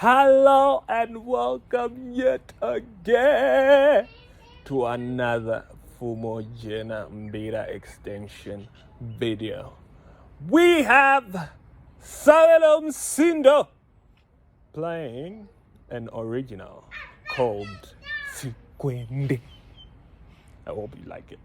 Hello and welcome yet again to another Pfumojena Mbira extension video. We have Sabelo playing an original called Sikwende. I hope you like it.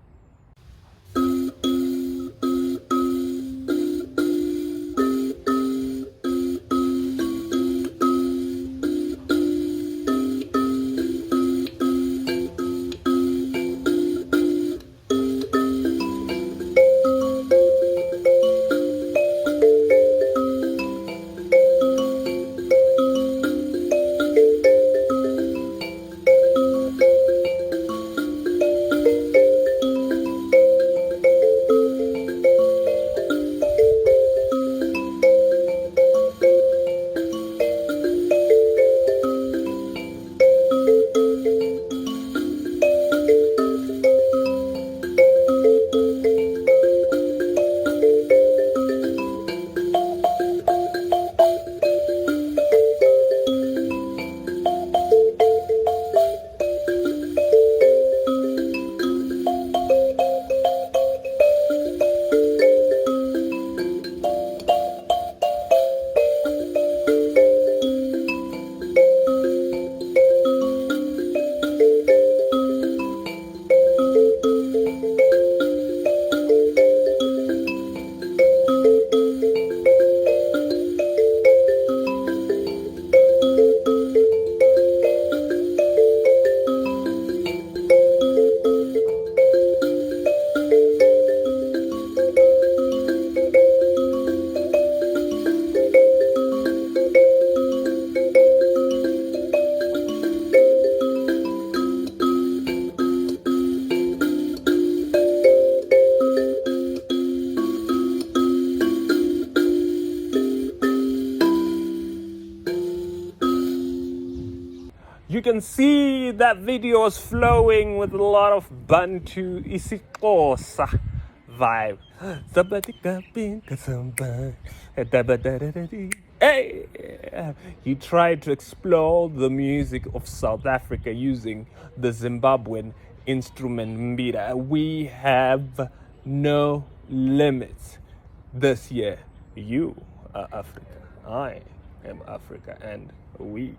You can see that video is flowing with a lot of Bantu isiXhosa vibe. Hey! He tried to explore the music of South Africa using the Zimbabwean instrument Mbira. We have no limits this year. You are Africa. I am Africa, and we